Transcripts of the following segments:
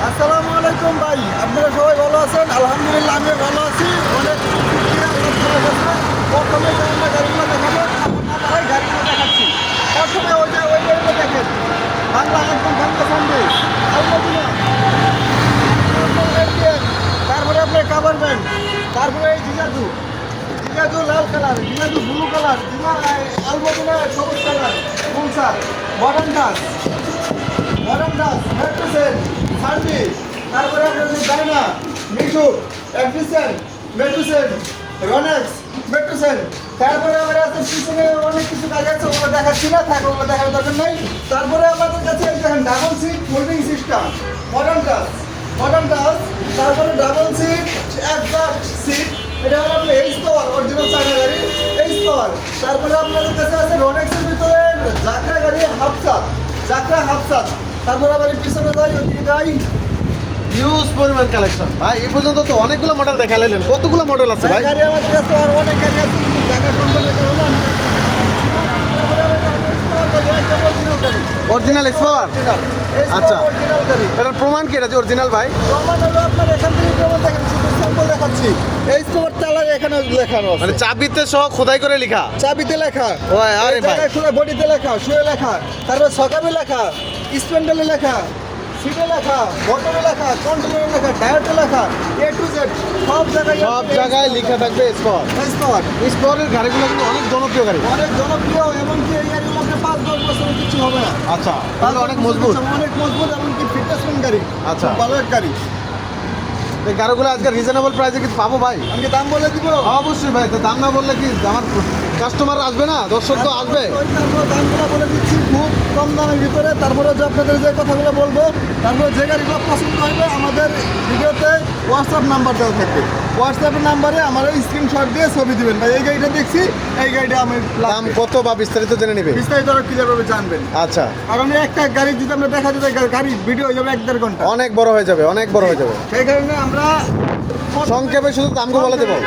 আসসালামু আলাইকুম ভাই, আপনারা সবাই ভালো আছেন? আলহামদুলিল্লাহ আমি ভালো আছি। অনেক শুকরিয়া আল্লাহ তাআলার কাছে। প্রথমে যে আমরা গাড়িগুলো দেখাবো, ভাই গাড়িগুলো দেখাচ্ছি। প্রথমে ওই গাড়িটা দেখেন, বাংলা একদম বাংলা সামনে আলমদিনা, তারপরে আপনার কাভার ব্যান্ড, তারপরে এই জিজাজু লাল কালার, জিজাজু ব্লু কালার, আলমদিনা সবুজ কালার, ফুলসার মডার্ন ডাস মেট্রোসেন সার্ভিস, তারপরে আপনার ডাইনা মিশু এফিসেন্ট মেট্রোসেন রনেক্স মেট্রোসেন, তারপরে আমার আছে পিছনে অনেক কিছু কাজ আছে, ওগুলো দেখাচ্ছি না, থাকবে ওগুলো দেখার দরকার নাই। তারপরে আমাদের কাছে দেখেন double seat folding system modern ডাস, তারপরে ডাবল সিট একজাস্ট সিট, এটা হলো আপনার এইচ পাওয়ার অরিজিনাল চায়না গাড়ি এইচ পাওয়ার। তারপরে আপনাদের কাছে আছে রনেক্সের ভিতরে জাকরা গাড়ি হাফসাত, তারপরে আবার পিছনে যাই, ওইদিকে যাই, হিউজ পরিমাণ কালেকশন ভাই। এই পর্যন্ত তো অনেকগুলো মডেল দেখালেন, কতগুলো মডেল আছে ভাই? গাড়ি আমাদের কাছে আর অনেক গাড়ি আছে, জায়গা সম্পর্কে হলো না। অরিজিনাল এক্সপাওয়ার। আচ্ছা, এটার প্রমাণ কি? এটা যে অরিজিনাল ভাই? প্রমাণ হলো আপনার এখান থেকে প্রমাণ দেখেন, শুধু স্যাম্পল দেখাচ্ছি। এই স্কোর তালা এখানে লেখানো আছে, মানে চাবিতে সহ খোদাই করে লেখা। চাবিতে লেখা, ওই আরে ভাই, খুলে বডিতে লেখা, শুয়ে লেখা, তারপর সকাবে লেখা, স্প্যান্ডেলে লেখা, সিটে লেখা, বটনে লেখা, কন্ট্রোলে লেখা, টায়ারতে লেখা, এ টু জেড সব জায়গায় লেখা থাকবে স্পট। স্পটের গাড়িগুলো কিন্তু অনেক জনপ্রিয় গাড়ি, অনেক জনপ্রিয়, এমনকি এই গাড়িগুলো আপনার 5-10 বছরের কিছু হবে না। আচ্ছা, তাহলে অনেক মজবুত, এমনকি ফিটনেসমেন্ট গাড়ি। আচ্ছা, খুব ভালো এক গাড়ি। এই গাড়িগুলো আজকে রিজনেবল প্রাইসে কিন্তু পাবো ভাই? আমি দাম বলে দিব। অবশ্যই ভাই, তো দাম না বললে কি আমার কাস্টমার আসবে না, দর্শক তো আসবে। দামগুলো বলে দিচ্ছি খুব কম দামের ভিতরে। তারপরে যে আপনাদের যে কথাগুলো বলবো, তারপরে যে গাড়িগুলো পছন্দ হবে আমাদের ভিডিওতে হোয়াটসঅ্যাপ নাম্বার দেওয়া থাকবে। হোয়াটসঅ্যাপ নাম্বারে আমার স্ক্রিনশট দিয়ে ছবি দিবেন, ভাই এই গাড়িটা দেখছি, এই গাড়িটা আমি দাম কত বা বিস্তারিত জেনে নেবে, বিস্তারিত ক্লিয়ারভাবে জানবেন। আচ্ছা, কারণ একটা গাড়ি যদি আমরা দেখা দিতে গাড়ি ভিডিও হয়ে যাবে 1-1.5 ঘন্টা, অনেক বড় হয়ে যাবে, অনেক বড় হয়ে যাবে। সেই কারণে আমরা সংক্ষেপে শুধু দামগুলো বলে দেবো।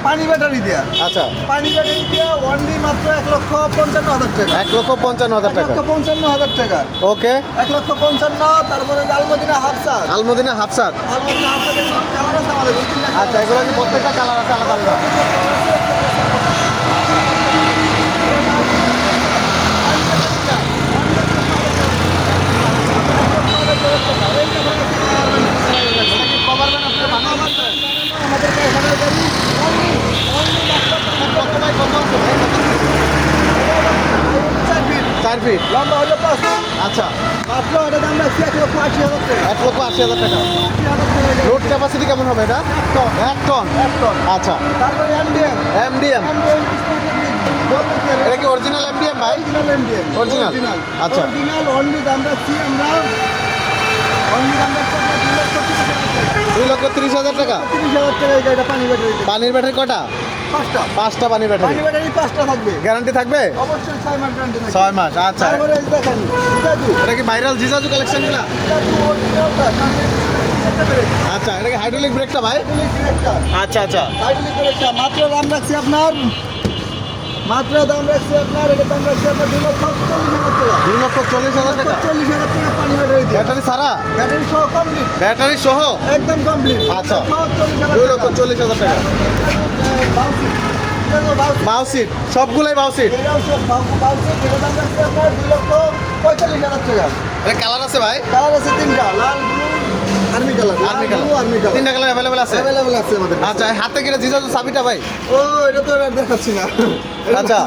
পানি ব্যাটারি দেওয়া, আচ্ছা, পানি ব্যাটারি দেওয়া অনলি মাত্র 1,55,000 টাকা। 1,55,000 টাকা। 1,55,000 টাকা। ওকে, 1,55,000। তারপরে আলমদিনা হাফসাত, আলমদিনা হাফসাত। আলমদিনা হাফসাতের কালার আছে আমাদের। আচ্ছা, এগুলো কি প্রত্যেকটা কালার আছে আলাদা আলাদা? আমাদের এখানে গাড়ি চার ফিট লম্বা হলো 5 ফিট। আচ্ছা, মাত্র এটা দাম রাখছি 1,80,000 টাকা। 1,80,000 টাকা। রোড ক্যাপাসিটি কেমন হবে এটা? 1 টন। আচ্ছা, তারপরে এমডিএম। এটা কি অরিজিনাল এমডিএম ভাই? Original? আচ্ছা। অরিজিনাল অনলি দাম রাখছি আমরা, অনলি দাম রাখছি আমরা 2,30,000 টাকা। 2,30,000 টাকা। এই গাড়িটা পানি ব্যাটারি পানির ব্যাটারি কটা? 5টা পানির ব্যাটারি। পানি ব্যাটারি 5টা থাকবে, গ্যারান্টি থাকবে? অবশ্যই 6 মাস গ্যারান্টি থাকবে। 6 মাস। আচ্ছা, তারপরে এই দেখেন জিজাজু, এটা কি ভাইরাল জিজাজু কালেকশনগুলো? জিজাজু অরিজিনালটা আচ্ছা, এটা কি হাইড্রোলিক ব্রেকটা ভাই? আচ্ছা আচ্ছা, হাইড্রোলিক ব্রেকটা মাত্র দাম রাখছি আপনার, এটার দাম রাখছি আপনার 2,40,000 টাকা। 2,40,000 টাকা পানি ব্যাটারি দিয়ে। ব্যাটারি ছাড়া? ব্যাটারি সহ কমপ্লিট, ব্যাটারি সহ একদম কমপ্লিট। আচ্ছা, 2,40,000 2,40,000 টাকা। বাউসিট, সবগুলাই বাউসিট। এটাও সব বাউসিট। এটার দাম রাখছি আপনার 2,45,000 টাকা। এটা কালার আছে ভাই? কালার আছে 3টা, লাল, blue, army colour. Army colour. Army colour 3টা কালার অ্যাভেলেবল আছে? অ্যাভেলেবল আছে আমাদের কাছে। আচ্ছা, হাতে কিনা জিজাজু চাবিটা ভাই? ও এটা তো আর দেখাচ্ছি না। আচ্ছা।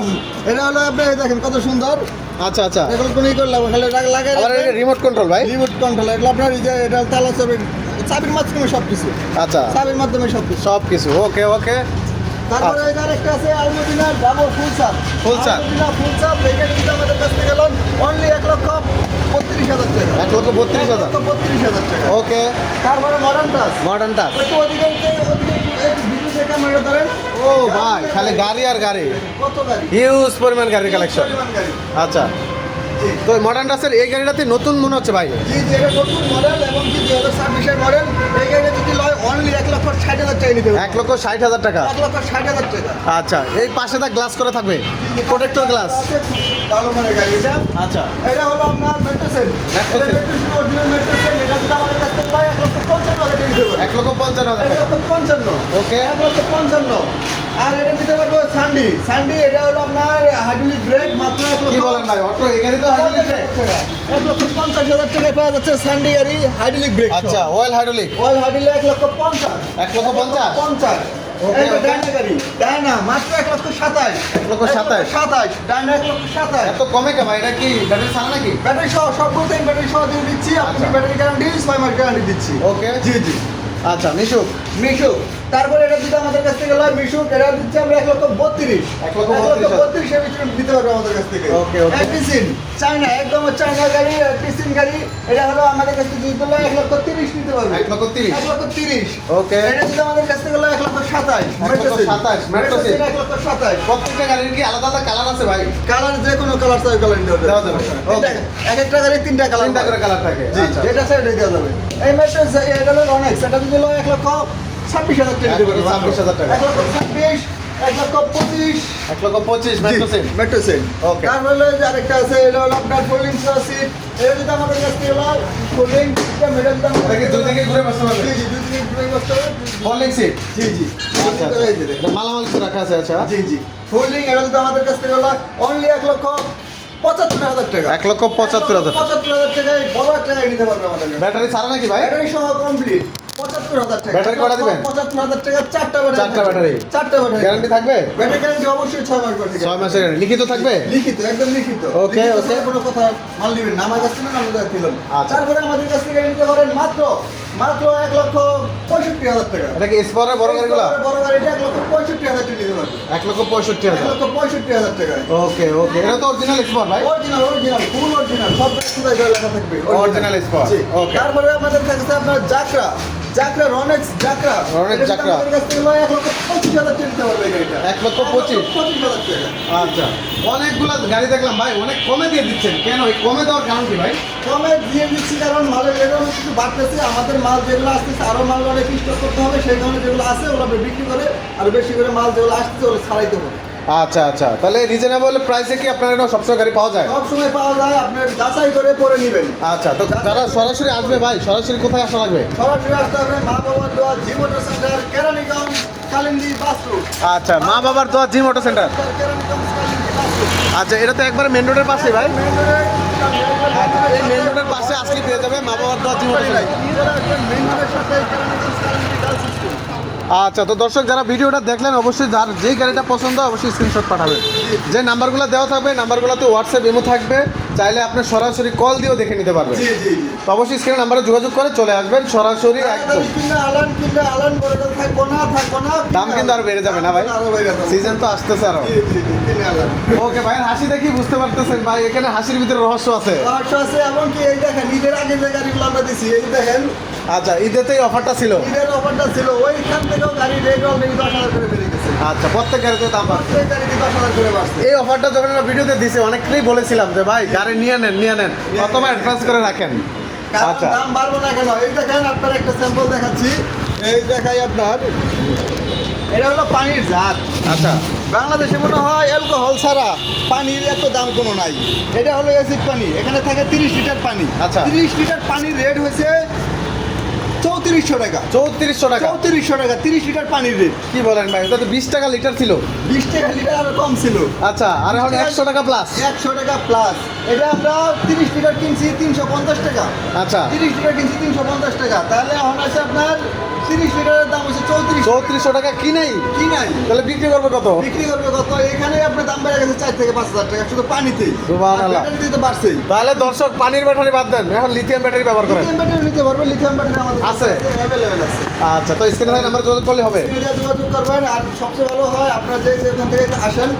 এটা হলো আপনি দেখেন কত সুন্দর। আচ্ছা আচ্ছা, এগুলো কোনো ই করলাম, খালি লাগাই আবার এটা রিমোট কন্ট্রোল ভাই? Remote control. এগুলো আপনার এই যে এটা তালা চাবির মাধ্যমে সব কিছু, আচ্ছা, চাবির মাধ্যমে সব কিছু। সব কিছু। ওকে ওকে, তারপরে এই যে আরেকটা আছে আলমদিনা ডাবল ফুল চাপ। Full চাপ। আলমদিনা ফুল চাপ এটা কিন্তু আমাদের কাছ থেকে গেল অনলি 1,32,000 টাকা। 1,32,000। 1,32,000 টাকা। ওকে, তারপরে মডার্ন টাচ। Modern touch. একটু ওদিকে ভিডিও থেকে ক্যামেরা ধরেন। ও ভাই, খালি গাড়ি আর গাড়ি, কত গাড়ি, হিউজ পরিমাণ গাড়ির কালেকশন। পরিমাণ গাড়ি। আচ্ছা, তো মডার্ন টাচের এই গাড়িটাতে নতুন মনে হচ্ছে ভাই? জি জি, এটা নতুন মডেল এবং কি 2026 এর মডেল। এই গাড়িটা যদি লয় অনলি 1,60,000 টাকা নিতে হবে। 1,60,000 টাকা। 1,60,000 টাকা। আচ্ছা, এই পাশে তা গ্লাস করে থাকবে, প্রোটেক্টর গ্লাস। ভালো মানের গাড়ি এটা। আচ্ছা, এটা হলো আপনার মেট্রোসেন। মেট্রোসেন। এটা মেট্রোসেন অরিজিনাল মেট্রোসেন। এটা যদি আমাদের কাছ 1,55,000 টাকা। 1,55,000 ওকে। 1,55,000 আর এটা নিতে পারবো সান্ডি এটা হলো আপনার হাইড্রোলিক ব্রেক মাত্র কি বলেন ভাই, অটো এই গাড়ি তো হাইড্রোলিক ব্রেক? 1,50,000 টাকায় পাওয়া যাচ্ছে সান্ডি গাড়ি হাইড্রোলিক ব্রেক। আচ্ছা, অয়েল হাইড্রোলিক। ওয়াল হাইড্রোলিক 1,50,000 1,50,000 ওকে, এটা ওকে। ডাইনা গাড়ি ডাইনা মাত্র 1,27,000 1,27,000 ডাইনা 1,27,000 এত কমে কে ভাই? এটা কি ব্যাটারি ছাড়া নাকি? ব্যাটারি সহ সবগুলোতে ব্যাটারি সহ দিয়ে দিচ্ছি আপনি আচ্ছা। ব্যাটারি গ্যারান্টি 6 মাস গ্যারান্টি দিচ্ছি। ওকে। জি জি আচ্ছা, মিশুক। মিশু তারপরে এটা দিতে আমাদের কাছ থেকে লয় মিশু এটা দিচ্ছি আমরা 1,32,000 1,32,000 এর ভিতরে দিতে পারবো আমাদের কাছ থেকে। ওকে, ওকে। এডিসিন চায়না একদম চায়না গাড়ি এডিসিন গাড়ি এটা হলো আমাদের কাছ থেকে দিতে লয় 1,30,000 নিতে পারবে। 1,30,000 1,30,000 ওকে। এটা দিতে আমাদের কাছ থেকে লয় 1,27,000 1,27,000 মেট্রোসিন। 1,27,000 প্রত্যেকটা গাড়ির কি আলাদা আলাদা কালার আছে ভাই? কালার যে কোনো কালার চাই কালার নিতে দেওয়া যাবে। ওকে। এক একটা গাড়ি তিনটা কালার তিনটা করে কালার থাকে। জি আচ্ছা। যেটা চাই ওটাই দেওয়া যাবে। এই মেট্রো এটা হলো রনেক্স এটা দিতে লয় 1,26,000 টাকা দিতে পারবে। 1,26,000 টাকা। 1,26,000 1,25,000 1,25,000 মেট্রোসিন। মেট্রোসেন ওকে। তারপরে হলো যে আরেকটা আছে এটা হলো আপনার ফোল্ডিং সিট এটা যদি আমাদের কাছ থেকে হলো ফোল্ডিং সিটটা মেটাল দাম এটা কি দুই দিকে ঘুরে বসতে পারবে? জি জি দুই দিকে ঘুরে বসতে হবে। Folding seat. জি জি আচ্ছা, আচ্ছা। এটা মালামাল কিছু রাখা আছে। আচ্ছা, জি জি ফোল্ডিং এটা যদি আমাদের কাছ থেকে হলো অনলি 1,75,000 টাকা 1,75,000 75,000 টাকায় বড় একটা গাড়ি নিতে পারবে আমাদের কাছে। ব্যাটারি ছাড়া নাকি ভাই? ব্যাটারি সহ কমপ্লিট 75,000 টাকা ব্যাটারি কটা দিবেন? 75,000 টাকা চারটা ব্যাটারি চারটা ব্যাটারি। চারটা ব্যাটারি গ্যারান্টি থাকবে? ব্যাটারি গ্যারান্টি অবশ্যই 6 মাস করে 6 মাসের গ্যারান্টি লিখিত থাকবে? লিখিত একদম লিখিত ওকে, লিখিত ওকে। ছাড়া কোনো কথা মাল নিবেন না আমার কাছ থেকে না আমাদের দিলাম আচ্ছা। তারপরে আমাদের কাছ থেকে নিতে পারেন মাত্র 1,65,000 টাকা এটা কি স্পোর্টের বড় গাড়িগুলো? বড় গাড়িটা 1,65,000 টাকা নিতে পারবে 1,65,000 1,65,000 টাকা ওকে, ওকে। এটা তো অরিজিনাল স্পোর্ট ভাই? অরিজিনাল ফুল অরিজিনাল সব সুবিধা লেখা থাকবে Original Sport, জি। okay. তারপরে আমাদের কাছে আপনার জাকরা রনেক্স জাকরা রনেক্স এটা জাকরা। আমাদের কাছ থেকে 1,25,000 টাকা নিতে পারবে এই গাড়িটা 1,25,000 1,25,000 টাকা আচ্ছা, অনেকগুলো গাড়ি দেখলাম ভাই, অনেক কমে দিয়ে দিচ্ছেন কেন? এই কমে দেওয়ার কারণ কি ভাই? কমে দিয়ে দিচ্ছি কারণ মালের রেট অনেক কিছু বাড়তেছে আমাদের মাল যেগুলো আসতেছে আরো মাল অনেক স্টক করতে হবে সেই কারণে যেগুলো আছে ওগুলো আমরা বিক্রি করে আর বেশি করে মাল যেগুলো আসতেছে ওগুলো ছাড়াইতে হবে আচ্ছা, আচ্ছা। তাহলে রিজনেবল প্রাইসে কি আপনার এটা সবসময় গাড়ি পাওয়া যায়? সব সময় পাওয়া যায় আপনার যাচাই করে পরে নেবেন আচ্ছা, তো যারা সরাসরি আসবে ভাই, সরাসরি কোথায় আসা লাগবে? সরাসরি আসতে হবে মা বাবার দোয়া জীবন সেন্টার কেরানীগঞ্জ কালিন্দি বাসরু আচ্ছা, মা বাবার দোয়া gym auto centre. Keraniganj Kalindi বাসরু আচ্ছা, এটা তো একবারে মেন রোডের পাশে ভাই। আচ্ছা, এই মেন রোডের পাশে আসলে পেয়ে যাবে মা বাবার দোয়া জিম অটো সেন্টার। আচ্ছা, তো দর্শক যারা ভিডিওটা দেখলেন অবশ্যই যার যেই গাড়িটা পছন্দ অবশ্যই স্ক্রিনশট পাঠাবেন। যে নাম্বারগুলো দেওয়া থাকবে নাম্বারগুলোতে হোয়াটসঅ্যাপ ইমো থাকবে, চাইলে আপনি সরাসরি কল দিয়েও দেখে নিতে পারবেন। জি জি জি তো অবশ্যই স্ক্রিনে নাম্বারে যোগাযোগ করে চলে আসবেন সরাসরি একদম। আলান করে থাকবো না দাম কিন্তু আরো বেড়ে যাবে না ভাই? আরো বেড়ে যাবে সিজন তো আসতেছে আরো। জি জি জি কিনে আলান ওকে ভাই, হাসি দেখি বুঝতে পারতেছেন ভাই এখানে হাসির ভিতরে রহস্য আছে। আচ্ছা আছে এমনকি এই দেখেন ঈদের আগে যে গাড়িগুলো আমরা দিছি এই দেখেন আচ্ছা, ঈদেতেই অফারটা ছিল। ঈদের অফারটা ছিল ওইখান থেকেও গাড়ির রেট অলরেডি 10,000 করে বেড়ে গেছে আচ্ছা, প্রত্যেক গাড়িতে দাম বাড়ছে। প্রত্যেক গাড়িতে 10,000 করে বাড়ছে এই অফারটা যখন আমরা ভিডিওতে দিছি অনেকটাই বলেছিলাম যে ভাই গাড়ি নিয়ে নেন অথবা অ্যাডভান্স করে রাখেন। কারণ আচ্ছা, দাম বাড়বো না কেন এই দেখেন আপনার একটা স্যাম্পল দেখাচ্ছি এই দেখাই আপনার এটা হলো পানির জাত আচ্ছা, বাংলাদেশে মনে হয় অ্যালকোহল ছাড়া পানির এত দাম কোনো নাই এটা হলো অ্যাসিড পানি এখানে থাকে 30 লিটার পানি আচ্ছা। 30 লিটার পানির রেট হয়েছে 3,400 টাকা 3,400 টাকা। 3,400 টাকা 30 লিটার পানির রেট কি বলেন ভাই, এটা তো 20 টাকা লিটার ছিল। 20 টাকা লিটার আরো কম ছিল আচ্ছা, আর এখন 100 টাকা প্লাস। 100 টাকা প্লাস এটা আমরা 30 লিটার কিনছি 350 টাকা আচ্ছা, 30 লিটার কিনছি 350 টাকা তাহলে এখন আছে আপনার 30 লিটারের দাম হচ্ছে 3,400 টাকা কি নাই? কি নাই তাহলে বিক্রি করবে কত? বিক্রি করবে কত এখানে আপনার দাম বেড়ে গেছে 4 থেকে 5,000 টাকা শুধু পানিতেই সুবহানাল্লাহ। ব্যাটারিতে তো বাড়ছেই তাহলে দর্শক পানির ব্যাটারি বাদ দেন, এখন লিথিয়াম ব্যাটারি ব্যবহার করেন। লিথিয়াম ব্যাটারি নিতে পারবে লিথিয়াম ব্যাটারি আমাদের আছে? অ্যাভেলেবেল আছে আচ্ছা, তো স্ক্রিনে নাম্বার যোগাযোগ করলে হবে। স্ক্রিনে যোগাযোগ করবেন আর সবচেয়ে ভালো হয় আপনারা যে যেখান থেকে আসেন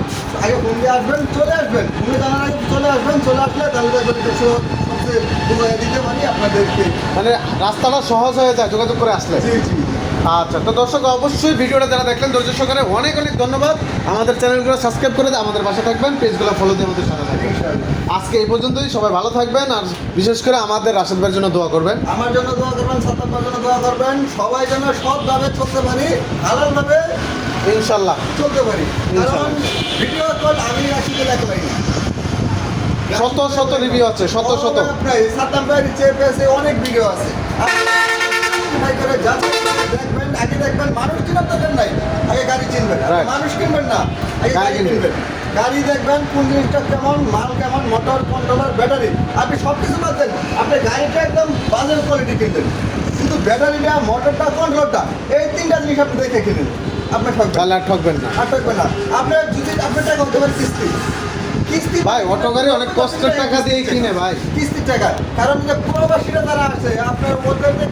আগে ফোন দিয়ে আসবেন চলে আসবেন ফোনে জানার আগে চলে আসবেন চলে আসলে তাহলে দেখবেন কিছু সবচেয়ে বুঝিয়ে দিতে পারি আপনাদেরকে মানে রাস্তাটা সহজ হয়ে যায় যোগাযোগ করে আসলে। জি জি আচ্ছা, তো দর্শক অবশ্যই ভিডিওটা যারা দেখলেন ধৈর্য সহকারে অনেক অনেক ধন্যবাদ। আমাদের চ্যানেলগুলো সাবস্ক্রাইব করে আমাদের পাশে থাকবেন, পেজগুলো ফলো দিয়ে আমাদের সাথে থাকবেন। আজকে এই পর্যন্তই, সবাই ভালো থাকবেন আর বিশেষ করে আমাদের রাশেদ ভাইয়ের জন্য দোয়া করবেন। আমার জন্য দোয়া করবেন সাত্তার জন্য দোয়া করবেন সবাই যেন সৎভাবে চলতে পারি হালালভাবে ইনশাল্লাহ চলতে পারি কারণ ইনশাল্লাহ। ভিডিও কল আমি রাখি লাগলাই শত শত রিভিউ আছে, শত শত। সাত্তার ভাইয়ের চেয়ে পেয়েছে অনেক ভিডিও আছে আর করে যাচ্ছে Right. মানুষ কিনবেন না, আগে গাড়ি গাড়ি কিনবেন। কিনবেন। গাড়ি দেখবেন কোন জিনিসটা কেমন, মাল কেমন, মোটর, কন্ট্রোলার, ব্যাটারি। আপনি সব কিছু বাদ দেন, আপনি গাড়িটা একদম বাজেট কোয়ালিটি কিনবেন, শুধু ব্যাটারিটা, মোটরটা, কন্ট্রোলটা, এই তিনটা জিনিস আপনি দেখে কিনেন, আপনার ঠকবেন তাহলে আর ঠকবেন না। আর ঠকবেন না। আপনার যদি আপনার টাকা হতে পারে কিস্তি, কিস্তি ভাই অটো গাড়ি অনেক কষ্টের টাকা দিয়ে কিনে ভাই। কিস্তির টাকা, কারণ যে প্রবাসীরা যারা আছে আপনার ওদের যে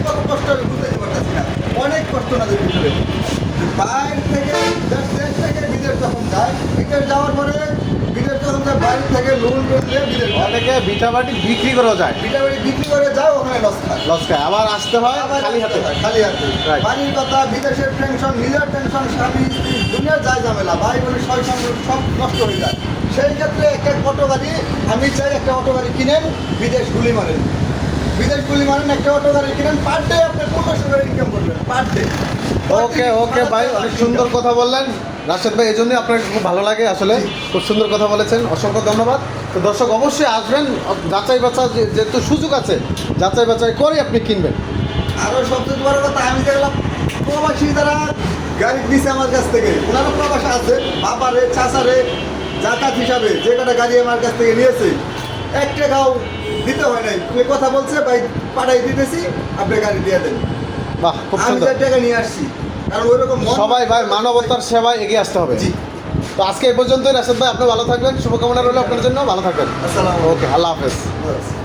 কত কষ্ট আমি বুঝতে পারতেছি না, অনেক কষ্ট ওনাদের ভিতরে। বাইরে থেকে দেশ থেকে বিদেশ যখন যায়, বিদেশ যাওয়ার পরে বিদেশ যখন যায় বাইরে থেকে লোন নিয়ে বিদেশ যায়, অনেকে ভিটাবাটি বিক্রি করেও যায়, বিটাবাড়ি বিক্রি করে যায়, ওখানে লস খায়, লস খায়, আবার আসতে হয় আবার খালি হাতে। খালি হাতে। Right. বাড়ির কথা, বিদেশের টেনশন, নিজের টেনশন, স্বামী স্ত্রী, দুনিয়ার যায় ঝামেলা, ভাই বোনের সয় সম্পর্ক সব নষ্ট হয়ে যায়। সেই ক্ষেত্রে একটা অটো গাড়ি, আমি চাই একটা অটো গাড়ি কিনেন, বিদেশ গুলি মারেন, বিদেশ গুলি মারেন, একটা অটো গাড়ি কিনেন, পার ডে আপনি 1500 করে ইনকাম করবেন, পার ডে। ওকে ওকে ভাই, অনেক সুন্দর কথা বললেন রাশেদ ভাই, এই জন্যই আপনার খুব ভালো লাগে আসলে, খুব সুন্দর কথা বলেছেন, অসংখ্য ধন্যবাদ। তো দর্শক অবশ্যই আসবেন, যাচাই বাছাই যেহেতু সুযোগ আছে, যাচাই বাছাই করে আপনি কিনবেন। আরো সবচেয়ে বড় কথা, আমি দেখলাম প্রবাসী যারা গাড়ি নিছে আমার কাছ থেকে, ওনারা প্রবাসী আছে, বাবারে, চাচারে জাকাত হিসাবে যে কটা গাড়ি আমার কাছ থেকে নিয়েছে, এক টাকাও দিতে হয় নাই, তুমি কথা বলছে ভাই পাঠাই দিতেছি, আপনি গাড়ি দিয়ে দেন। বাহ, খুব আমি সুন্দর। 4 টাকা নিয়ে আসছি, কারণ ওইরকম সবাই ভাই মানবতার সেবায় এগিয়ে আসতে হবে। জি। তো আজকে এই পর্যন্তই রাশেদ ভাই, আপনি ভালো থাকবেন, শুভকামনা রইল আপনার জন্য, ভালো থাকবেন। আসসালামু ওকে, আল্লাহ হাফেজ। আলাইকুম।